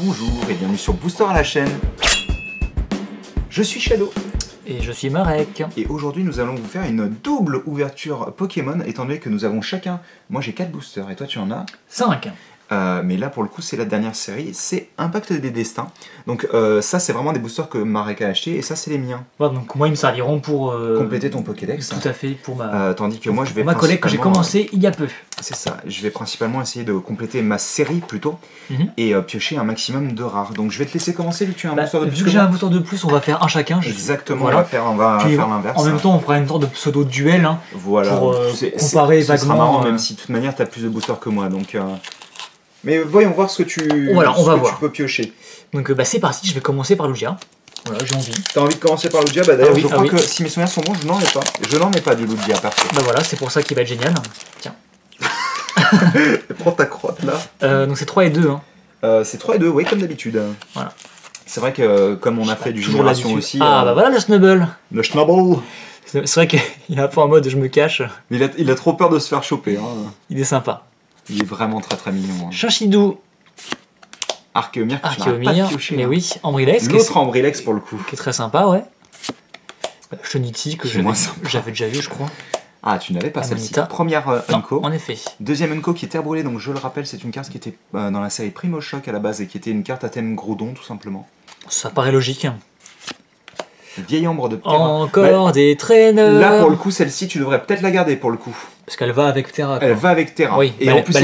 Bonjour et bienvenue sur Booster à la chaîne. Je suis Shadow. Et je suis Marek. Et aujourd'hui nous allons vous faire une double ouverture Pokémon, étant donné que nous avons chacun... Moi j'ai 4 boosters et toi tu en as 5. Mais là pour le coup c'est la dernière série, c'est Impact des Destins. Donc ça c'est vraiment des boosters que Marek a acheté et ça c'est les miens. Ouais, donc moi ils me serviront pour... compléter ton Pokédex. Tout à fait, pour ma... tandis que moi je vais ma collègue que j'ai commencé il y a peu. C'est ça, je vais principalement essayer de compléter ma série plutôt et piocher un maximum de rares. Donc je vais te laisser commencer vu que tu as un booster de plus. Vu que j'ai un booster de plus, on va faire un chacun. Exactement, voilà. on va faire l'inverse. En même temps on fera une sorte de pseudo duel voilà. pour comparer vaguement. Ce sera marrant même si de toute manière tu as plus de boosters que moi. Donc, mais voyons voir ce que tu, tu peux piocher. Donc c'est parti, je vais commencer par Lugia. Voilà, j'ai envie. T'as envie de commencer par Lugia? Bah d'ailleurs je crois que si mes souvenirs sont bons, je n'en ai pas. Je n'en ai pas du Lugia perso. Bah voilà, c'est pour ça qu'il va être génial. Tiens. Prends ta crotte là. Donc c'est 3 et 2. C'est 3 et 2, oui, comme d'habitude. Voilà. C'est vrai que comme on a fait du génération aussi. Ah bah voilà le Snubble. Le Snubble. C'est vrai qu'il est un peu en mode je me cache. Mais il a trop peur de se faire choper. Hein. Il est sympa. Il est vraiment très mignon. Hein. Chachidou. Archéomir, que Archéomir, pioché, mais hein. oui, Ambrilex. L'autre Ambrilex pour le coup. Qui est très sympa, ouais. Shoniti, que j'avais déjà vu, je crois. Ah, tu n'avais pas celle-ci. Première Unco. En effet. Deuxième Unco qui est Terre Brûlée, donc je le rappelle, c'est une carte qui était dans la série Primo Shock à la base et qui était une carte à thème Groudon, tout simplement. Ça paraît logique. Vieille ombre de Terra. Encore des traîneurs. Là, pour le coup, celle-ci, tu devrais peut-être la garder pour le coup. Parce qu'elle va avec Terra. Elle va avec Terra. Oui, et en plus,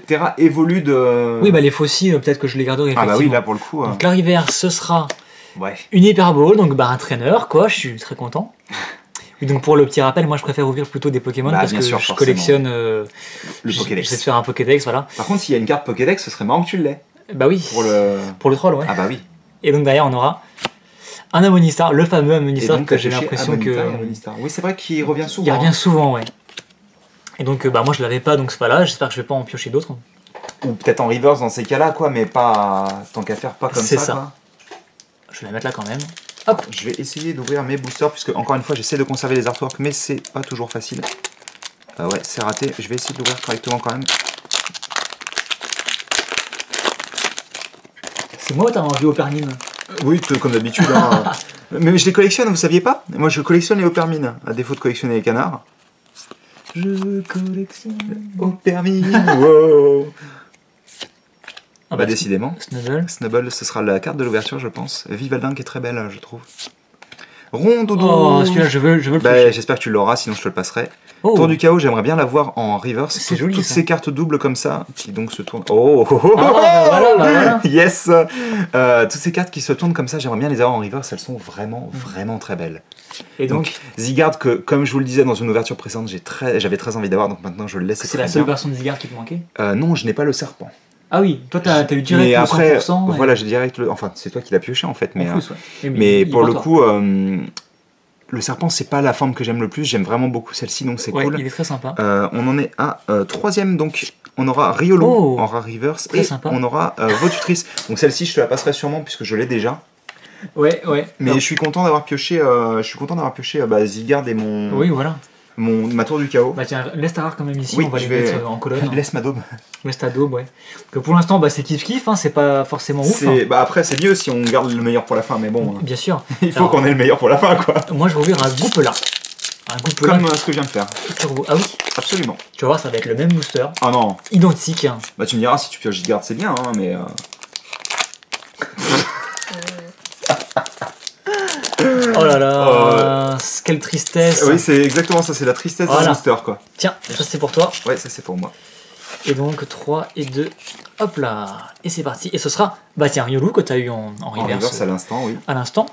Terra évolue de... Oui, les fossiles, peut-être que je les garderai. Ah bah oui, là pour le coup... Donc la rivière, ce sera une Hyperball, donc un traîneur, quoi, je suis très content. Et donc pour le petit rappel, moi je préfère ouvrir plutôt des Pokémon parce que je collectionne... le Pokédex. J'essaie de faire un Pokédex, voilà. Par contre, s'il y a une carte Pokédex, ce serait marrant que tu l'aies. Bah oui. Pour le troll, ouais. Ah bah oui. Et donc derrière, on aura... un Amonistar, le fameux Amonistar que j'ai l'impression que... Oui, c'est vrai qu'il revient souvent. Il revient souvent, ouais. Et donc, moi je l'avais pas, donc c'est pas là, j'espère que je vais pas en piocher d'autres. Ou peut-être en reverse dans ces cas-là, quoi, mais pas... tant qu'à faire, pas comme ça. C'est ça. Quoi. Je vais la mettre là quand même. Hop. Je vais essayer d'ouvrir mes boosters, puisque encore une fois, j'essaie de conserver les artworks, mais c'est pas toujours facile. Ouais, c'est raté. Je vais essayer de l'ouvrir correctement quand même. C'est moi ou t'as envie au permine? Oui, comme d'habitude. Hein. Mais je les collectionne, vous saviez pas? Moi, je collectionne les Opermines, à défaut de collectionner les canards. Je collectionne Opermine. Wow. Ah bah décidément. Snubble, ce sera la carte de l'ouverture, je pense. Vivaldin qui est très belle, je trouve. Rondoudou. Oh, celui-là, je veux le toucher. J'espère que tu l'auras, sinon je te le passerai. Oh. Tour du chaos, j'aimerais bien l'avoir en reverse. C'est joli. Toutes ces cartes doubles comme ça, qui donc se tournent. Oh, voilà. Yes. Toutes ces cartes qui se tournent comme ça, j'aimerais bien les avoir en reverse. Elles sont vraiment très belles. Et donc Zygarde, que comme je vous le disais dans une ouverture précédente, j'avais très envie d'avoir, donc maintenant je le laisse. C'est la seule version de Zygarde qui te manquait? Non, je n'ai pas le serpent. Ah oui, toi t'as eu direct mais après, le 100%. Voilà, j'ai direct le... Enfin, c'est toi qui l'as pioché en fait. Mais, en plus, mais pour le coup, le serpent, c'est pas la forme que j'aime le plus. J'aime vraiment beaucoup celle-ci, donc c'est cool. Il est très sympa. On en est à 3ème, donc on aura Riolo en rare reverse. Et on aura Votutrice. Donc celle-ci, je te la passerai sûrement puisque je l'ai déjà. Ouais. Mais je suis content d'avoir pioché, Zygarde et mon... Oui, voilà. Ma tour du chaos. Bah tiens, laisse ta rare quand même ici, on va les mettre en colonne. Laisse ma daube. Laisse ta daube, ouais. Que pour l'instant, c'est kiff-kiff, hein, c'est pas forcément ouf. Après, c'est mieux si on garde le meilleur pour la fin, mais bon. Bien sûr. Il faut qu'on ait le meilleur pour la fin, quoi. Moi, je vais ouvrir un groupe là. Comme ce que je viens de faire. Ah oui. Absolument. Tu vas voir, ça va être le même booster. Ah non. Identique. Bah tu me diras, si tu pioches Zygarde, c'est bien, hein, mais... Oh là là, quelle tristesse. Oui, c'est exactement ça, c'est la tristesse d'un booster, quoi. Tiens, ça c'est pour toi. Ouais, ça c'est pour moi. Et donc 3 et 2, hop là, et c'est parti. Et ce sera, tiens, Riolu que tu as eu en reverse. En reverse à l'instant, oui. À l'instant.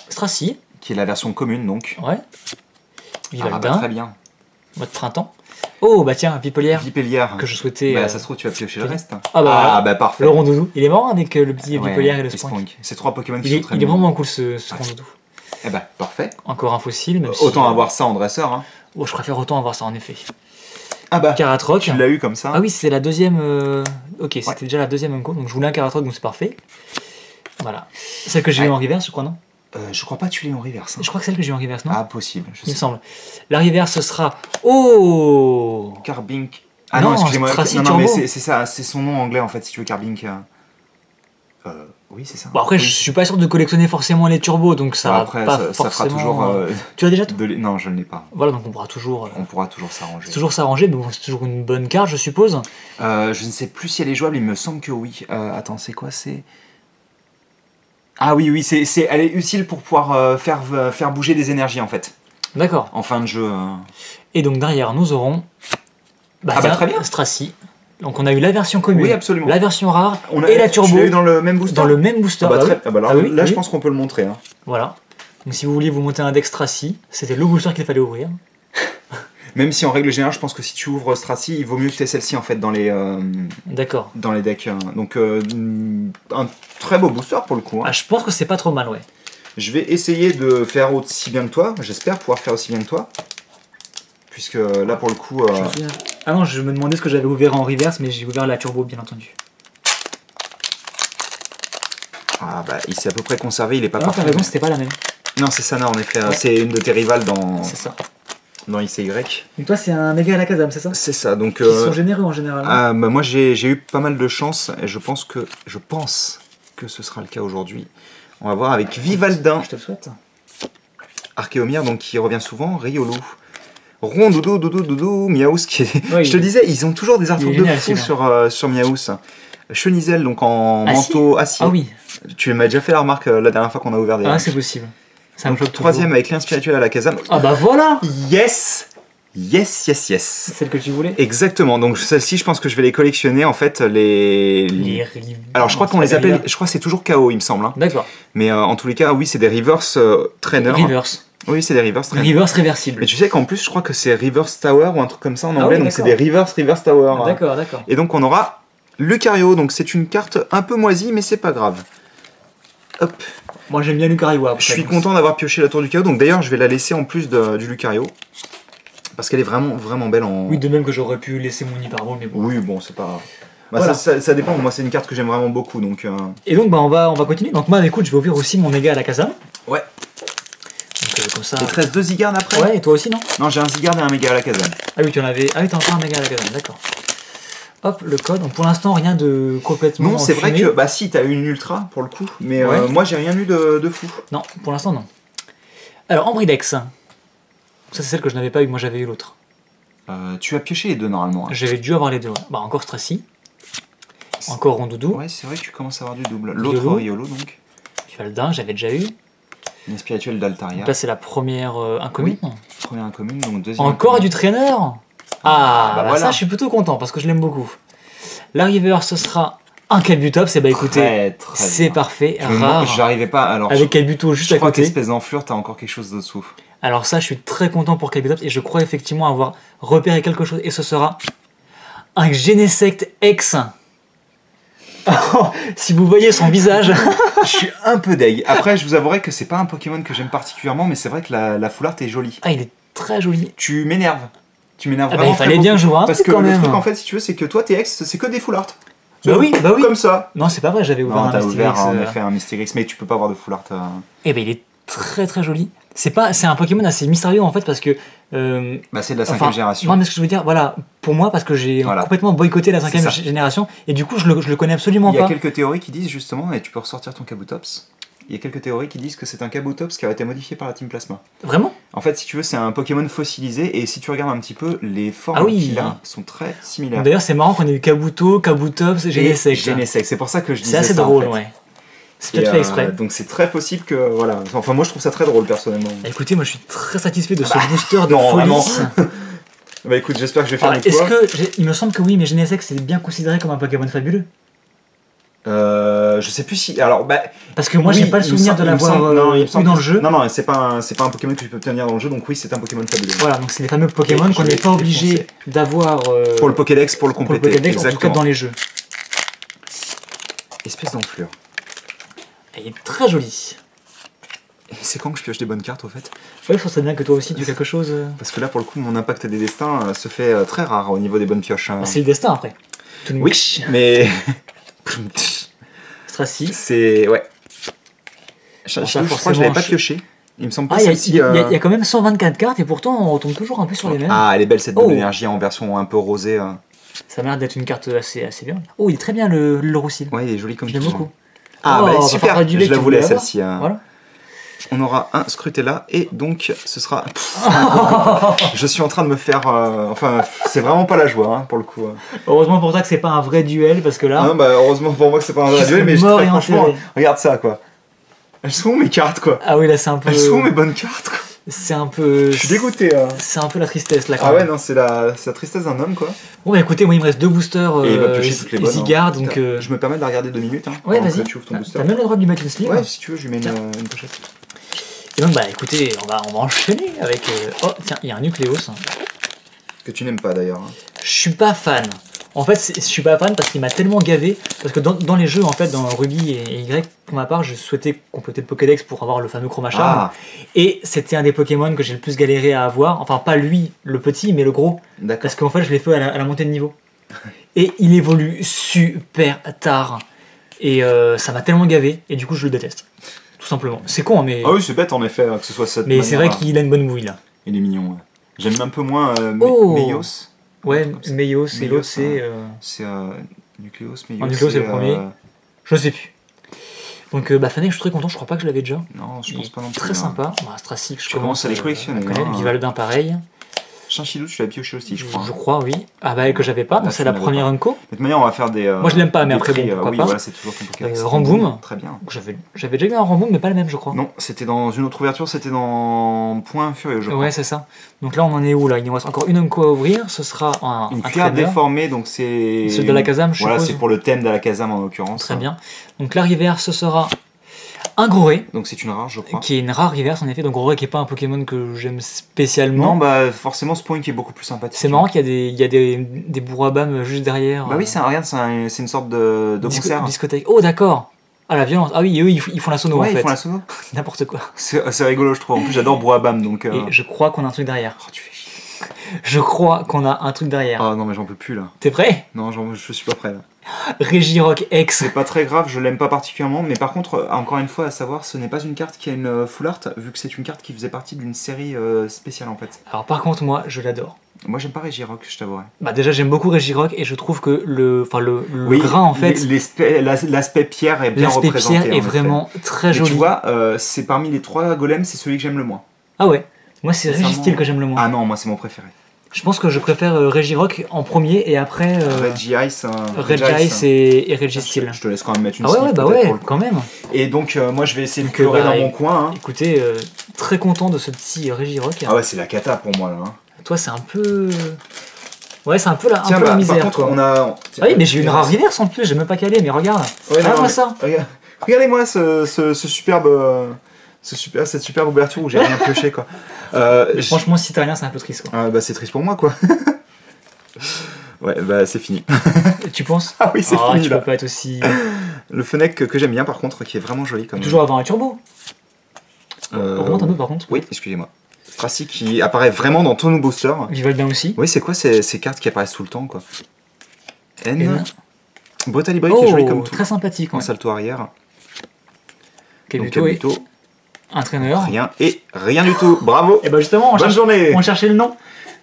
Stracy. Qui est la version commune, donc. Ouais. Vivaldin. Très bien. Mode printemps. Oh, tiens, Vipellière. Que je souhaitais... ça se trouve, tu vas piocher le reste. Parfait. Le Rondoudou. Il est marrant avec le petit Vipellière et le Spoink. C'est 3 Pokémon qui sont très Il est vraiment cool ce Rondoudou. Eh parfait. Encore un fossile, même autant avoir ça en dresseur, hein. Oh, je préfère autant avoir ça en effet. Caratroc. Tu l'as eu comme ça. Ah oui, c'est la deuxième... Ok, c'était déjà la deuxième Unco, donc je voulais un Caratroc, donc c'est parfait. Voilà. Celle que j'ai eu en reverse, je crois, non? Je crois pas que tu l'aies en reverse. Hein. Je crois que celle que j'ai eu en reverse, non? Ah, possible. Il me semble. La reverse, ce sera... Oh, Carbink. Ah non, excusez-moi. Non, mais c'est ça, c'est son nom anglais en fait, si tu veux, Carbink. Oui, c'est ça. Bon, après, oui. je suis pas sûr de collectionner forcément les turbos, donc ça va après, pas ça forcément... fera toujours... Tu as déjà tout Non, je ne l'ai pas. Voilà, donc on pourra toujours... On pourra toujours s'arranger. Toujours s'arranger, mais bon, c'est toujours une bonne carte, je suppose. Je ne sais plus si elle est jouable, il me semble que oui. Attends, c'est quoi, c'est... Ah oui, elle est utile pour pouvoir faire bouger des énergies, en fait. D'accord. En fin de jeu. Et donc derrière, nous aurons... très bien. Stracy. Donc on a eu la version commune, oui, absolument. la version rare et la turbo. Tu l'as eu dans le même booster. Dans le même booster. Là, je pense qu'on peut le montrer. Hein. Voilà. Donc si vous vouliez vous monter un deck Stracy, c'était le booster qu'il fallait ouvrir. Même si en règle générale, je pense que si tu ouvres Stracy, il vaut mieux que tu aies celle-ci en fait dans les. D'accord. Dans les decks. Donc un très beau booster pour le coup. Hein. Ah, je pense que c'est pas trop mal, ouais. Je vais essayer de faire aussi bien que toi. J'espère pouvoir faire aussi bien que toi. Puisque là pour le coup... Ah non, je me demandais ce que j'avais ouvert en reverse, mais j'ai ouvert la turbo bien entendu. Ah bah il s'est à peu près conservé, il est pas parfait. Non, t'as raison, c'était pas la même. Non, c'est Sana en effet, c'est une de tes rivales dans... C'est ça. Dans ICY. Donc toi c'est un méga à la Kazam, c'est ça? C'est ça, donc... Ils sont généreux en général. Bah, moi j'ai eu pas mal de chance, et je pense que ce sera le cas aujourd'hui. On va voir avec Vivaldin. Je te le souhaite. Archéomir, donc qui revient souvent, Riolu. Rondoudou, Miaous, qui est... Oui, je te disais, ils ont toujours des artworks de fou sur Miaous. Chenizel, donc en manteau acier. Ah oui. Tu m'as déjà fait la remarque la dernière fois qu'on a ouvert des... Ah, c'est possible. Ça me choque troisième avec lien spirituel à la Kazam. Ah bah voilà. Yes. C'est celle que tu voulais. Exactement, donc celle-ci je pense que je vais les collectionner en fait alors je crois qu'on les appelle, je crois que c'est toujours KO il me semble. Hein. D'accord. Mais en tous les cas oui c'est des reverse trainers. Reverse. Oui c'est des reverse trainers. Reverse réversible. Et tu sais qu'en plus je crois que c'est reverse tower ou un truc comme ça en anglais, donc c'est des reverse tower. Ah, d'accord, d'accord. Et donc on aura Lucario, donc c'est une carte un peu moisie mais c'est pas grave. Hop. Moi j'aime bien Lucario. Je suis content d'avoir pioché la tour du chaos, donc d'ailleurs je vais la laisser en plus du Lucario. Parce qu'elle est vraiment, vraiment belle en... Oui, de même que j'aurais pu laisser mon Hyperball, mais bon. Oui, bon, c'est pas... Bah, voilà. ça dépend, moi c'est une carte que j'aime vraiment beaucoup, donc... Et donc, bah, on va continuer. Donc moi, écoute, je vais ouvrir aussi mon méga à la Kazam. Ouais. Donc comme ça... Il te reste 2 Zygarde après? Ouais, et toi aussi, non? Non, j'ai un Zygarde et un méga à la Kazam. Ah oui, tu en avais... Ah oui, t'as encore un méga à la Kazam, d'accord. Hop, le code. Donc pour l'instant, rien de complètement... Non, c'est vrai que... Bah si, t'as eu une Ultra, pour le coup, mais moi j'ai rien eu de fou. Non, pour l'instant, non. Alors, Ambridex. Ça, c'est celle que je n'avais pas eu, moi j'avais eu l'autre. Tu as pioché les deux normalement. Hein. J'avais dû avoir les deux. Ouais. Bah encore Stracy. Encore Rondoudou. Ouais, c'est vrai que tu commences à avoir du double. L'autre Riolu donc. Vivaldin, j'avais déjà eu. Une spirituelle d'Altaria. Donc là c'est la première incommune. Oui, première incommune, donc deuxième. Encore du trainer. Ah, voilà. Ça je suis plutôt content parce que je l'aime beaucoup. L'arriveur ce sera un Kabutops. Et bah écoutez, c'est parfait, rare. J'arrivais pas alors. Avec Kabuto juste à côté. Je crois qu'espèce d'enflure, t'as encore quelque chose dessous. Alors ça, je suis très content pour Kabutops et je crois effectivement avoir repéré quelque chose et ce sera un Genesect X. Si vous voyez son visage. Je suis un peu deg. Après, je vous avouerai que c'est pas un Pokémon que j'aime particulièrement, mais c'est vrai que la full art est jolie. Ah, il est très joli. Tu m'énerves. Tu m'énerves vraiment. Il fallait bien jouer un parce truc que quand même. Le truc en fait, si tu veux, c'est que toi, tes X, c'est que des full art. Bah oui. Comme ça. Non, c'est pas vrai, j'avais ouvert un Mystery X. En effet un Mystery X, mais tu peux pas avoir de full art. Eh ben, il est très très joli. C'est un Pokémon assez mystérieux en fait parce que... c'est de la 5ème génération. Non mais ce que je veux dire, voilà, pour moi parce que j'ai complètement boycotté la 5ème génération et du coup je le connais absolument pas. Il y a quelques théories qui disent justement, et tu peux ressortir ton Kabutops, il y a quelques théories qui disent que c'est un Kabutops qui a été modifié par la Team Plasma. Vraiment? En fait si tu veux c'est un Pokémon fossilisé et si tu regardes un petit peu, les formes qu'il a sont très similaires. D'ailleurs c'est marrant qu'on ait eu Kabuto, Kabutops, Genesect. C'est pour ça que je disais ça. C'est assez drôle, ouais. C'est peut-être fait exprès. Donc c'est très possible que voilà. Enfin moi je trouve ça très drôle personnellement. Écoutez, moi je suis très satisfait de ce booster de folie. Bah écoute, j'espère que je vais faire le poids. Il me semble que oui, mais Genesect c'est bien considéré comme un Pokémon fabuleux. Je sais plus si. Alors parce que moi j'ai pas le souvenir de l'avoir eu dans le jeu. Non, c'est pas un Pokémon que tu peux obtenir dans le jeu, donc oui, c'est un Pokémon fabuleux. Voilà, donc c'est des fameux Pokémon qu'on n'est pas obligé d'avoir pour le Pokédex, pour le compléter. Exactement. En tout cas dans les jeux. Espèce d'enflure. Elle est très jolie. Et c'est quand que je pioche des bonnes cartes au fait? Ouais, je pense bien que toi aussi tu as quelque chose. Parce que là pour le coup mon impact des destins se fait très rare au niveau des bonnes pioches. C'est le destin après. Oui, mais. Stracy. C'est. Ouais. Je crois que je l'avais pas pioché. Il me semble pas. Il y a quand même 124 cartes et pourtant on retombe toujours un peu sur les mêmes. Ah, elle est belle cette boule d'énergie en version un peu rosée. Ça m'a l'air d'être une carte assez bien. Oh, il est très bien le Roussel. Ouais, il est joli comme j'aime beaucoup. Ah bah super, je la voulais celle-ci. Voilà. On aura un Scrutella et donc ce sera... je suis en train de me faire... Enfin, c'est vraiment pas la joie pour le coup. Heureusement pour toi que c'est pas un vrai duel parce que là... Ah, bah heureusement pour moi que c'est pas un vrai duel, mais franchement, regarde ça quoi. Elles sont où mes cartes quoi? Ah oui là c'est un peu... Elles sont où mes bonnes cartes quoi? C'est un peu... Je suis dégoûté. C'est un peu la tristesse là quand même. Ah ouais non c'est la tristesse d'un homme quoi. Bon bah écoutez, moi il me reste 2 boosters et il va piocher toutes les bonnes. Zygarde donc... Je me permets de la regarder 2 minutes. Ouais vas-y. T'as même le droit de lui mettre une sleeve. Ouais si tu veux je lui mets une pochette. Et donc bah écoutez, on va enchaîner avec... Oh tiens, il y a un Nucléos. Que tu n'aimes pas d'ailleurs. Je suis pas fan. En fait, je suis pas fan parce qu'il m'a tellement gavé. Parce que dans les jeux, en fait, dans Ruby et Y, pour ma part, je souhaitais compléter le Pokédex pour avoir le fameux Chroma Charme. Et c'était un des Pokémon que j'ai le plus galéré à avoir. Enfin, pas lui, le petit, mais le gros. Parce qu'en fait, je l'ai fait à la montée de niveau. Et il évolue super tard. Et ça m'a tellement gavé. Et du coup, je le déteste. Tout simplement. C'est con, mais... Ah oui, c'est bête en effet que ce soit cette mais c'est vrai qu'il a une bonne mouille, là. Il est mignon, ouais. J'aime un peu moins Meios. Ouais, Meios et l'autre c'est... C'est Nucléos, Meios. Nucléos c'est le premier. Je sais plus. Donc Fennec, je suis très content, je crois pas que je l'avais déjà. Non, je pense pas non plus. Très sympa. Stracique, je commence à les collectionner. Vivaldin pareil. Chinchidou, tu l'as pioché aussi, je crois. Je crois, oui. Ah bah que j'avais pas, donc c'est la première Unco. De toute manière, on va faire des... Moi je l'aime pas, mais après bon, pourquoi oui, pas. Voilà, c'est toujours ton Pokédex. Ramboom. Très bien. J'avais déjà eu un Ramboom, mais pas le même, je crois. Non, c'était dans une autre ouverture, c'était dans Point Furieux, je crois. Ouais, c'est ça. Donc là, on en est où là? Il nous reste encore une Unco à ouvrir, ce sera une cuillère déformée, donc c'est... Celle de la Kazam, je suppose. Voilà, c'est pour le thème de la Kazam en l'occurrence. Très bien. Donc la rivière, ce sera... un Goré. Donc c'est une rare, je crois. Qui est une rare reverse en effet. Donc Goré qui est pas un Pokémon que j'aime spécialement. Non, bah forcément ce point qui est beaucoup plus sympathique. C'est marrant qu'il y a des Bourrabam juste derrière. Bah oui, regarde, c'est une sorte de concert. Discothèque. Oh d'accord. Ah la violence. Ah oui, eux ils font la sono en fait. Ils font la sono. N'importe quoi. C'est rigolo je trouve. En plus j'adore Bourrabam donc... Et je crois qu'on a un truc derrière. Oh, tu fais chier. Je crois qu'on a un truc derrière. Ah non mais j'en peux plus là. T'es prêt? Non, je suis pas prêt là. Regirock X. C'est pas très grave, je l'aime pas particulièrement, mais par contre, encore une fois à savoir, ce n'est pas une carte qui a une full art, vu que c'est une carte qui faisait partie d'une série spéciale en fait. Alors par contre moi je l'adore. Moi j'aime pas Regirock, je t'avouerai. Bah déjà j'aime beaucoup Regirock et je trouve que le grain en fait... L'aspect pierre est bien représenté. L'aspect pierre est vraiment très joli. Et tu vois, c'est parmi les 3 golems, c'est celui que j'aime le moins. Ah ouais? Moi c'est Registeel que j'aime le moins. Ah non, moi c'est mon préféré. Je pense que je préfère Regirock en premier et après Regice et Registeel. Je te laisse quand même mettre une sleeve. Ah ouais, bah ouais, quand même. Et donc moi je vais essayer de colorer dans mon coin. Écoutez, très content de ce petit Regirock. Ah ouais, c'est la cata pour moi là. Toi c'est un peu... Ouais, c'est un peu la misère. Par contre, quoi. Ah oui, mais j'ai une rare reverse en plus, j'ai même pas calé, mais regarde. Regarde-moi ça. Regardez-moi ce superbe... cette superbe ouverture où j'ai rien pioché quoi. Franchement si t'as rien c'est un peu triste quoi. Bah c'est triste pour moi quoi. Ouais bah c'est fini. Tu penses? Ah oui c'est fini tu là. peux pas être aussi... Le Fennec que j'aime bien par contre qui est vraiment joli comme... Toujours avoir un turbo. Remonte un peu par contre. Oui excusez-moi. Tracy qui apparaît vraiment dans tous nos boosters. Vivaldin aussi. Oui c'est quoi ces cartes qui apparaissent tout le temps quoi. N. Brutalibré qui est joli comme tout. Très sympathique. En salto arrière. Kabuto. Entraîneur. Rien du tout. Bravo. Et bah justement, bonne journée. On cherchait le nom.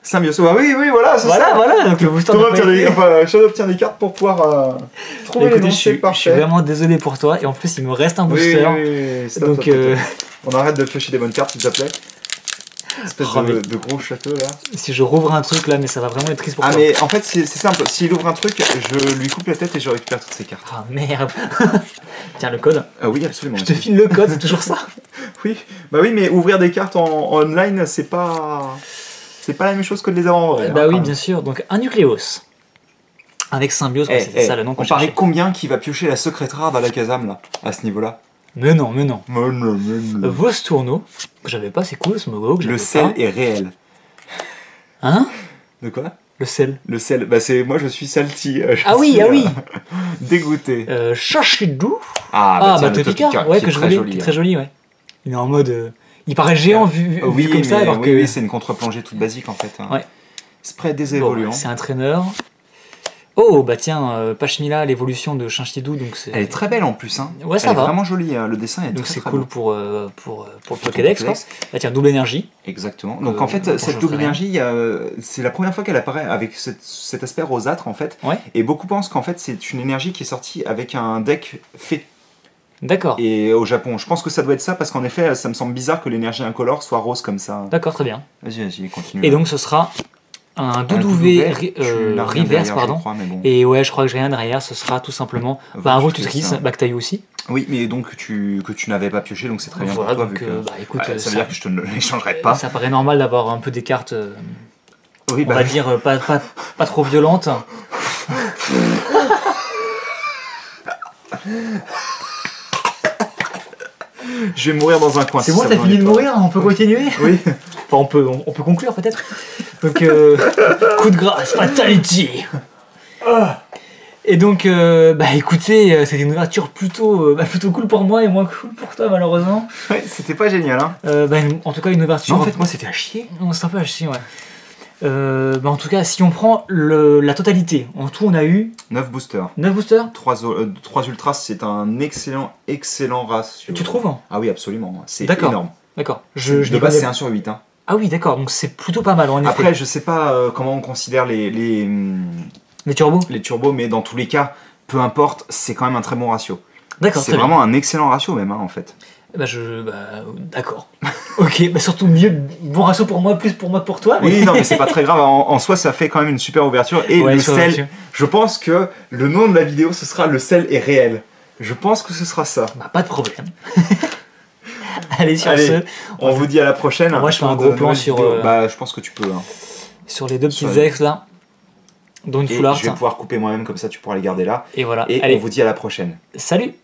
Symbioso. Ah oui, voilà, c'est ça. Voilà, donc le booster Shadow obtient des cartes pour pouvoir trouver les noms. Je suis vraiment désolé pour toi. Et en plus, il me reste un booster. Oui, donc, on arrête de piocher des bonnes cartes, s'il te plaît. Espèce de gros château là. Si je rouvre un truc là, mais ça va vraiment être triste pour toi. Ah mais en fait c'est simple, s'il ouvre un truc, je lui coupe la tête et je récupère toutes ses cartes. Ah merde. Tiens le code. Oui absolument. Je te file le code, c'est toujours ça. Oui, bah oui mais ouvrir des cartes en online c'est pas la même chose que de les avoir en vrai. Bah oui bien sûr, donc un Nucléos. Avec Symbiose, c'est ça le nom qu'on cherchait. On paraît combien qui va piocher la secrète rare dans la Kazam là, à ce niveau là. Mais non. Vostourno, que j'avais pas, c'est cool, Smogog. Le sel est réel. Hein? De quoi? Le sel. Le sel, bah c'est moi je suis salty. Oui. Dégoûté. Chachidou. Bah Totika, ouais, que je voulais, qui est très joli, ouais. Il est en mode. Il paraît géant vu comme ça, alors que. Oui, c'est une contre-plongée toute basique en fait. Ouais. Spray désévoluant. C'est un traîneur. Oh bah tiens, Pachmila, l'évolution de Chinchidou, donc c'est... Elle est très belle en plus, hein. Ouais, ça va. Elle est vraiment jolie, le dessin est donc très, c'est très cool beau. pour le Pokédex, quoi. Là tiens, double énergie. Exactement. Donc en fait, cette double énergie, c'est la première fois qu'elle apparaît avec cet aspect rosâtre en fait. Ouais. Et beaucoup pensent qu'en fait c'est une énergie qui est sortie avec un deck fait. D'accord. Et au Japon, je pense que ça doit être ça parce qu'en effet, ça me semble bizarre que l'énergie incolore soit rose comme ça. D'accord, très bien. Vas-y, continue. Et donc ce sera un W reverse, pardon. Crois, mais bon. Et ouais, je crois que j'ai rien derrière, ce sera tout simplement un Rototrice, bah que t'as eu aussi. Oui, mais donc que tu n'avais pas pioché, donc c'est très bien voilà, pour toi. donc, vu que, bah, écoute, ça veut dire que je te l'échangerai pas. Ça paraît normal d'avoir un peu des cartes, Oui, on va dire, pas trop violentes. Je vais mourir dans un coin. C'est bon, t'as fini de mourir, on peut continuer? Oui. Enfin, on peut conclure peut-être. Donc, coup de grâce, fatality. Et donc, bah écoutez, c'était une ouverture plutôt cool pour moi et moins cool pour toi malheureusement. Ouais, c'était pas génial, hein. En tout cas, une ouverture. Non, en fait, moi c'était à chier. Non, c'est un peu à chier, ouais. En tout cas, si on prend la totalité, en tout, on a eu 9 boosters. 9 boosters. 3 ultras, c'est un excellent ratio. Tu trouves? Ah oui, absolument. C'est D'accord. énorme. D'accord. De base, c'est 1 sur 8. Hein. Ah oui, d'accord, donc c'est plutôt pas mal en effet. Après, je sais pas comment on considère les turbos. Les turbos, mais dans tous les cas, peu importe, c'est quand même un très bon ratio. D'accord. C'est vraiment un excellent ratio même, hein, en fait. D'accord. Ok, surtout bon ratio pour moi, plus pour moi que pour toi. Mais... Oui, non, mais c'est pas très grave. En soi, ça fait quand même une super ouverture. Et le sel, je pense que le nom de la vidéo, ce sera Le sel est réel. Je pense que ce sera ça. Pas de problème. Allez, ce, on vous dit à la prochaine. Moi, je fais un gros plan sur... je pense que tu peux. Hein. Sur les deux petits ex, là. Dont une full art. Je vais pouvoir couper moi-même, comme ça tu pourras les garder là. Et voilà. Et allez. On vous dit à la prochaine. Salut!